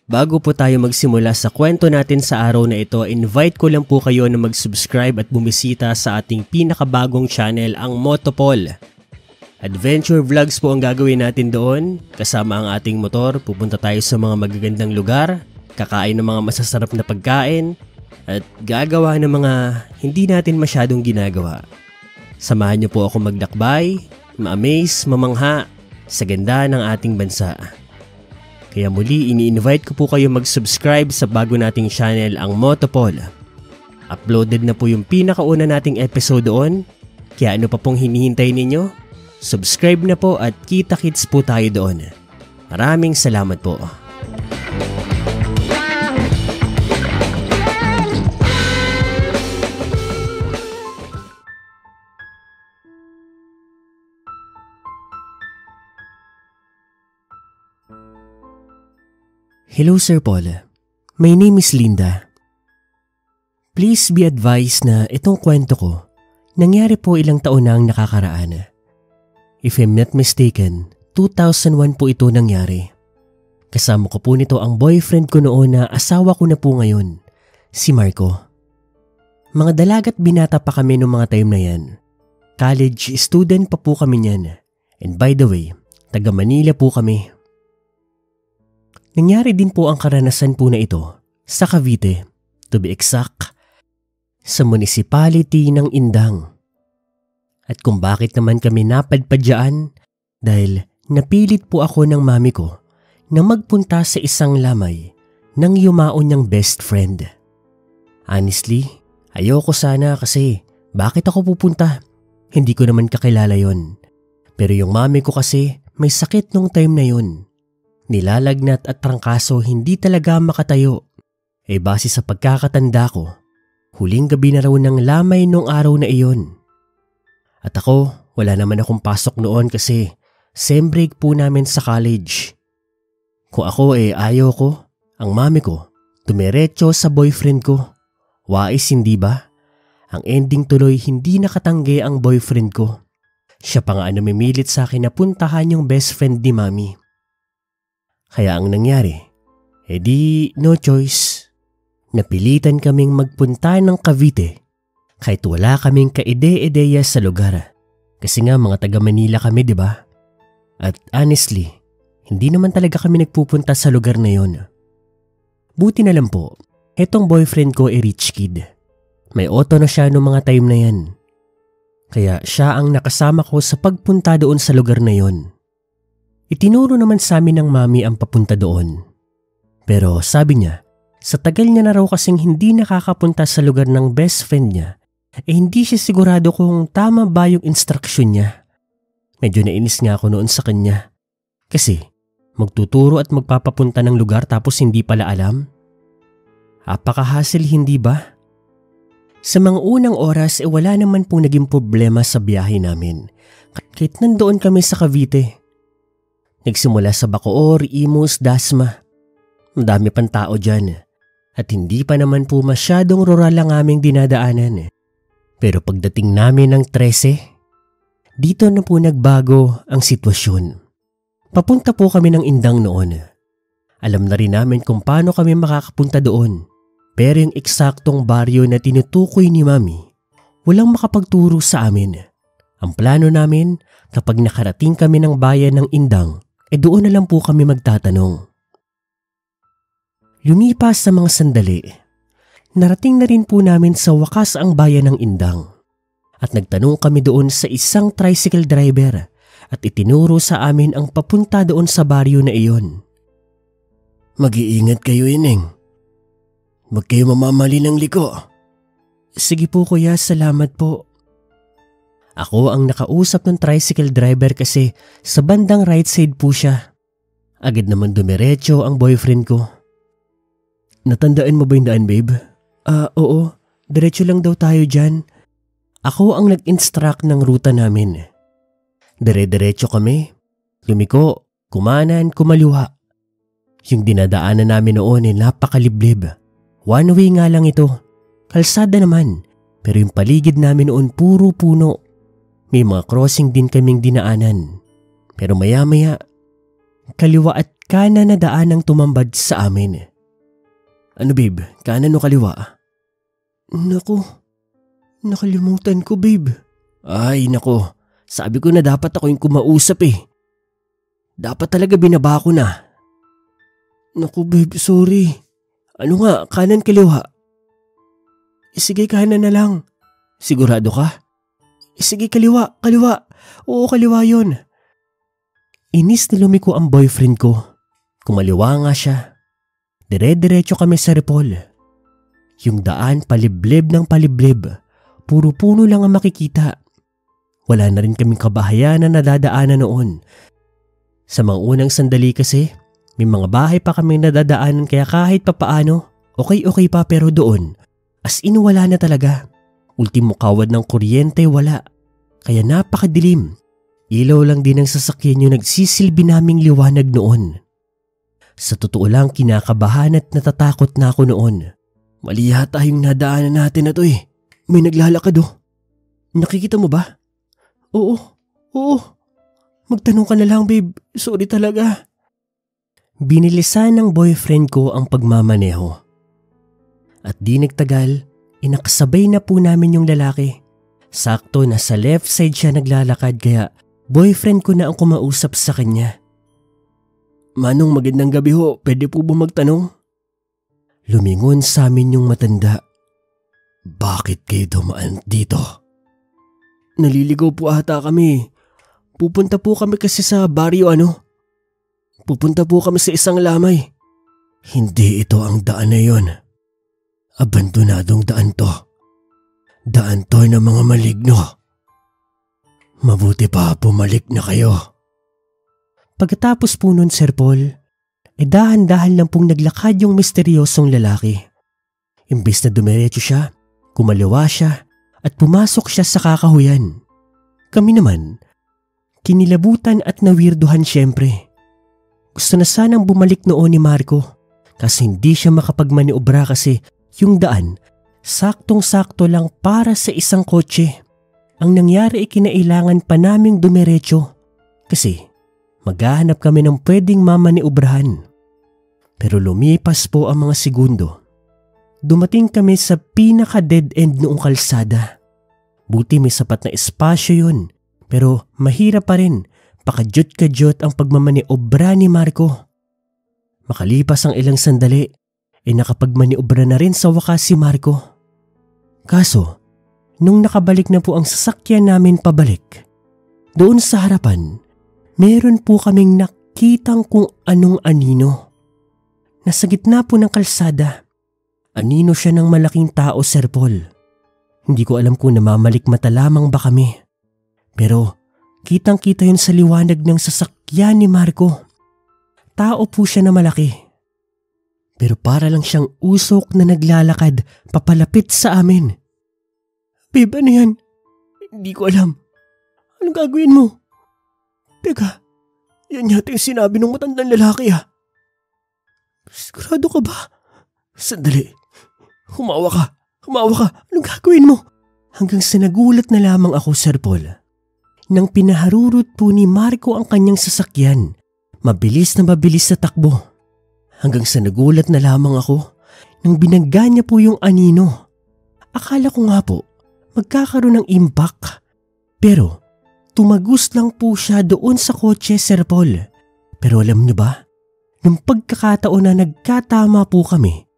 Bago po tayo magsimula sa kwento natin sa araw na ito, invite ko lang po kayo na mag-subscribe at bumisita sa ating pinakabagong channel, ang Motopol. Adventure vlogs po ang gagawin natin doon. Kasama ang ating motor, pupunta tayo sa mga magagandang lugar, kakain ng mga masasarap na pagkain, at gagawa ng mga hindi natin masyadong ginagawa. Samahan niyo po ako magdakbay, ma-amaze, mamangha sa ganda ng ating bansa. Kaya muli, ini-invite ko po kayo mag-subscribe sa bago nating channel, ang Motopol. Uploaded na po yung pinakauna nating episode doon, kaya ano pa pong hinihintay ninyo? Subscribe na po at kita-kits po tayo doon. Maraming salamat po. Hello Sir Paul, my name is Linda. Please be advised na itong kwento ko, nangyari po ilang taon na ang nakakaraan. If I'm not mistaken, 2001 po ito nangyari. Kasama ko po nito ang boyfriend ko noon na asawa ko na po ngayon, si Marco. Mga dalagat binata pa kami noong mga time na yan. College student pa po kami niyan. And by the way, taga Manila po kami. Nangyari din po ang karanasan po na ito sa Cavite, to be exact, sa municipality ng Indang. At kung bakit naman kami napadpadyaan, dahil napilit po ako ng mami ko na magpunta sa isang lamay ng yumaon niyang best friend. Honestly, ayoko sana kasi bakit ako pupunta? Hindi ko naman kakilala yon. Pero yung mami ko kasi may sakit nung time na yun. Nilalagnat at trangkaso, hindi talaga makatayo. Base sa pagkakatanda ko, huling gabi na raw ng lamay nung araw na iyon. At ako, wala naman akong pasok noon kasi sem break po namin sa college. Kung ako ayaw ko, ang mami ko, tumiretso sa boyfriend ko. Wais hindi ba? Ang ending tuloy, hindi nakatanggi ang boyfriend ko. Siya pa nga namimilit sa akin na puntahan yung best friend ni mami. Kaya ang nangyari, no choice. Napilitan kaming magpunta ng Cavite kahit wala kaming kaide-ideya sa lugar. Kasi nga mga taga Manila kami, di ba? At honestly, hindi naman talaga kami nagpupunta sa lugar na yon. Buti na lang po, etong boyfriend ko rich kid. May auto na siya noong mga time na yan. Kaya siya ang nakasama ko sa pagpunta doon sa lugar na yon. Itinuro naman sa amin ng mami ang papunta doon. Pero sabi niya, sa tagal niya na raw kasing hindi nakakapunta sa lugar ng best friend niya, hindi siya sigurado kung tama ba yung instruction niya. Medyo nainis nga ako noon sa kanya. Kasi magtuturo at magpapapunta ng lugar tapos hindi pala alam. Apaka-hassle, hindi ba? Sa mga unang oras wala naman pong naging problema sa biyahe namin. Kahit nandoon kami sa Cavite. Nagsimula sa Bacoor, Imus, Dasma. Madami pang tao dyan. At hindi pa naman po masyadong rural ang aming dinadaanan. Pero pagdating namin ng 13, dito na po nagbago ang sitwasyon. Papunta po kami ng Indang noon. Alam na rin namin kung paano kami makakapunta doon. Pero yung eksaktong baryo na tinutukoy ni mami, walang makapagturo sa amin. Ang plano namin, kapag nakarating kami ng bayan ng Indang, doon na lang po kami magtatanong. Lumipas sa mga sandali, narating na rin po namin sa wakas ang bayan ng Indang. At nagtanong kami doon sa isang tricycle driver at itinuro sa amin ang papunta doon sa baryo na iyon. Mag-iingat kayo, Ineng. Huwag kayo mamamali ng liko. Sige po kuya, salamat po. Ako ang nakausap ng tricycle driver kasi sa bandang right side po siya. Agad naman dumiretso ang boyfriend ko. Natandaan mo ba yung daan, babe? Oo. Diretso lang daw tayo dyan. Ako ang nag-instruct ng ruta namin. Dire-diretso kami. Lumiko, kumanan, kumaluha. Yung dinadaanan namin noon napakaliblib. One way nga lang ito. Kalsada naman. Pero yung paligid namin noon puro puno. May mga crossing din kaming dinaanan. Pero maya-maya, kaliwa at kanan na daan ang tumambad sa amin. Ano babe, kanan o kaliwa? Naku, nakalimutan ko babe. Ay naku, sabi ko na dapat ako yung kumausap eh. Dapat talaga binaba ko na. Naku babe, sorry. Ano nga, kanan kaliwa? Sige, kanan na lang. Sigurado ka? Sige, kaliwa. Oo, kaliwa yon. Inis na lumiko ang boyfriend ko. Kumaliwa nga siya. Dire-diretso kami sa Repol. Yung daan paliblib ng paliblib. Puro puno lang ang makikita. Wala na rin kaming kabahayan na nadadaanan noon. Sa mga unang sandali kasi, may mga bahay pa kami nadadaanan kaya kahit papaano, okay pa pero doon, as in wala na talaga. Ultimo kawad ng kuryente wala. Kaya napakadilim. Ilaw lang din ang sasakyan yung nagsisilbi naming liwanag noon. Sa totoo lang kinakabahan at natatakot na ako noon. Mali yata yung nadaanan natin na to eh. May naglalakad oh. Nakikita mo ba? Oo. Magtanong ka na lang babe. Sorry talaga. Binilisan ng boyfriend ko ang pagmamaneho. At di nagtagal, inakasabay na po namin yung lalaki. Sakto na sa left side siya naglalakad kaya boyfriend ko na ang kumausap sa kanya. Manong magandang gabi ho, pwede po ba magtanong? Lumingon sa amin yung matanda. Bakit kayo dumaan dito? Naliligaw po ata kami. Pupunta po kami kasi sa baryo Pupunta po kami sa isang lamay. Hindi ito ang daan na yon. Abandonadong daan to. Daan to ng mga maligno. Mabuti pa bumalik na kayo. Pagkatapos po nun, Sir Paul, dahan-dahan lang pong naglakad yung misteryosong lalaki. Imbis na dumiretso siya, kumaliwa siya at pumasok siya sa kakahuyan. Kami naman, kinilabutan at nawirduhan syempre. Gusto na sanang bumalik noon ni Marco kasi hindi siya makapagmaniobra kasi yung daan saktong-sakto lang para sa isang kotse. Ang nangyari ay kinailangan pa naming dumiretso kasi maghahanap kami ng pwedeng mamaniobrahan. Pero lumipas po ang mga segundo. Dumating kami sa pinaka-dead end noong kalsada. Buti may sapat na espasyo yun pero mahirap pa rin. Pakadyot-kadyot ang pagmamaniobra ni Marco. Makalipas ang ilang sandali, nakapagmaniobra na rin sa wakas si Marco. Kaso, nung nakabalik na po ang sasakyan namin pabalik, doon sa harapan, meron po kaming nakitang kung anong anino. Nasa gitna po ng kalsada, anino siya ng malaking tao, Sir Paul. Hindi ko alam kung namamalikmata lamang ba kami. Pero, kitang-kita yun sa liwanag ng sasakyan ni Marco. Tao po siya na malaki. Pero para lang siyang usok na naglalakad papalapit sa amin. Babe, ano yan? Hindi ko alam. Anong gagawin mo? Teka, yan yata yung sinabi ng matandang lalaki ah. Sigurado ka ba? Sandali. Humawa ka. Anong gagawin mo? Hanggang sa nagulat na lamang ako, Sir Paul. Nang pinaharurot po ni Marco ang kanyang sasakyan, mabilis na takbo. Hanggang sa nagulat na lamang ako nang binangga niya po yung anino. Akala ko nga po magkakaroon ng impact. Pero tumagos lang po siya doon sa kotse, Sir Paul. Pero alam niyo ba, nung pagkakataon na nagkatama po kami,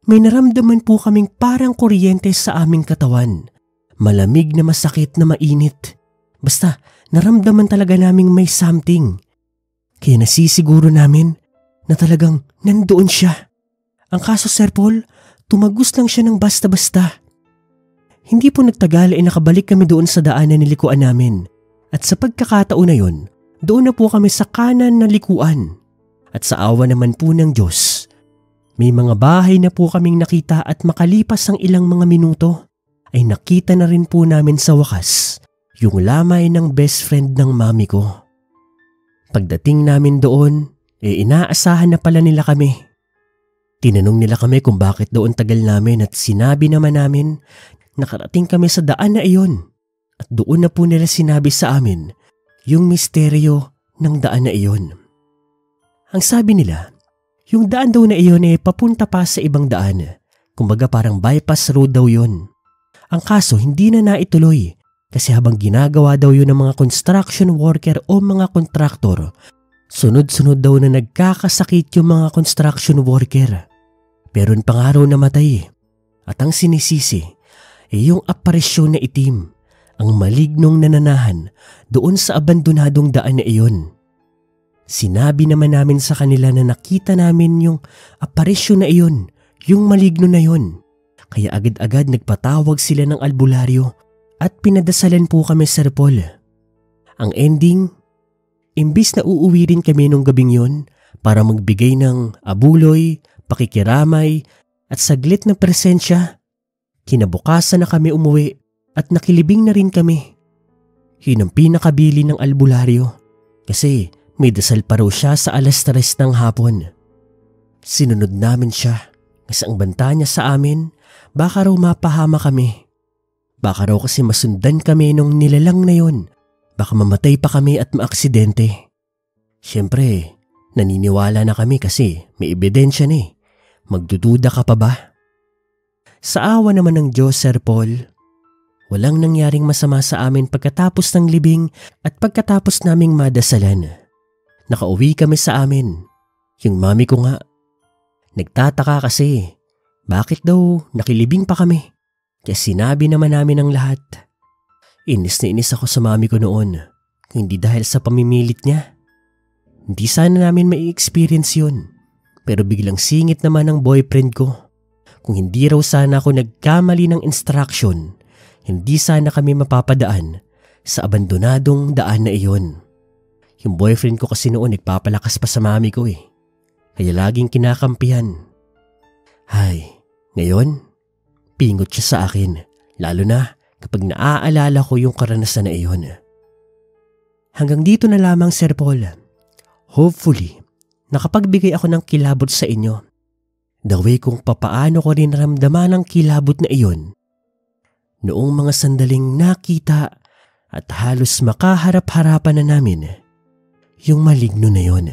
may naramdaman po kaming parang kuryente sa aming katawan. Malamig na masakit na mainit. Basta, naramdaman talaga naming may something. Kaya nasisiguro namin na talagang nandoon siya. Ang kaso, Sir Paul, tumagos lang siya ng basta-basta. Hindi po nagtagal ay nakabalik kami doon sa daan na nilikuan namin. At sa pagkakataon na yun, doon na po kami sa kanan na likuan. At sa awa naman po ng Diyos, may mga bahay na po kaming nakita at makalipas ang ilang mga minuto, ay nakita na rin po namin sa wakas yung lamay ng best friend ng mami ko. Pagdating namin doon, inaasahan na pala nila kami. Tinanong nila kami kung bakit doon tagal namin at sinabi naman namin nakarating kami sa daan na iyon. At doon na po nila sinabi sa amin yung misteryo ng daan na iyon. Ang sabi nila, yung daan daw na iyon papunta pa sa ibang daan. Kumbaga parang bypass road daw yun. Ang kaso hindi na naituloy kasi habang ginagawa daw yun ng mga construction worker o mga kontraktor, sunod-sunod daw na nagkakasakit yung mga construction worker. Meron pang araw namatay at ang sinisisi yung aparisyon na itim, ang malignong nananahan doon sa abandonadong daan na iyon. Sinabi naman namin sa kanila na nakita namin yung aparisyon na iyon, yung maligno na yun. Kaya agad-agad nagpatawag sila ng albularyo at pinadasalan po kami, Sir Paul. Ang ending, imbis na uuwi rin kami nung gabing yun para magbigay ng abuloy, pakikiramay at saglit na presensya, kinabukasan na kami umuwi at nakilibing na rin kami. Yun ang pinakabili ng albularyo kasi may dasal pa raw siya sa 3:00 ng hapon. Sinunod namin siya kasi ang banta niya sa amin, baka raw mapahama kami. Baka raw kasi masundan kami nung nilalang na yun. Baka mamatay pa kami at maaksidente. Siyempre, naniniwala na kami kasi may ebidensya na . Magdududa ka pa ba? Sa awa naman ng Diyos, Sir Paul, walang nangyaring masama sa amin pagkatapos ng libing at pagkatapos naming madasalan. Nakauwi kami sa amin. Yung mami ko nga, nagtataka kasi bakit daw nakilibing pa kami. Kaya sinabi naman namin ang lahat. Inis na inis ako sa mami ko noon, hindi dahil sa pamimilit niya. Hindi sana namin mai-experience yun, pero biglang singit naman ng boyfriend ko. Kung hindi raw sana ako nagkamali ng instruction, hindi sana kami mapapadaan sa abandonadong daan na iyon. Yung boyfriend ko kasi noon nagpapalakas pa sa mami ko . Kaya laging kinakampihan. Hay, ngayon, pingot siya sa akin, lalo na kapag naaalala ko yung karanasan na iyon. Hanggang dito na lamang, Sir Paul. Hopefully, nakapagbigay ako ng kilabot sa inyo. The way kung papaano ko rin ramdaman ang kilabot na iyon noong mga sandaling nakita at halos makaharap-harapan na namin yung maligno na iyon.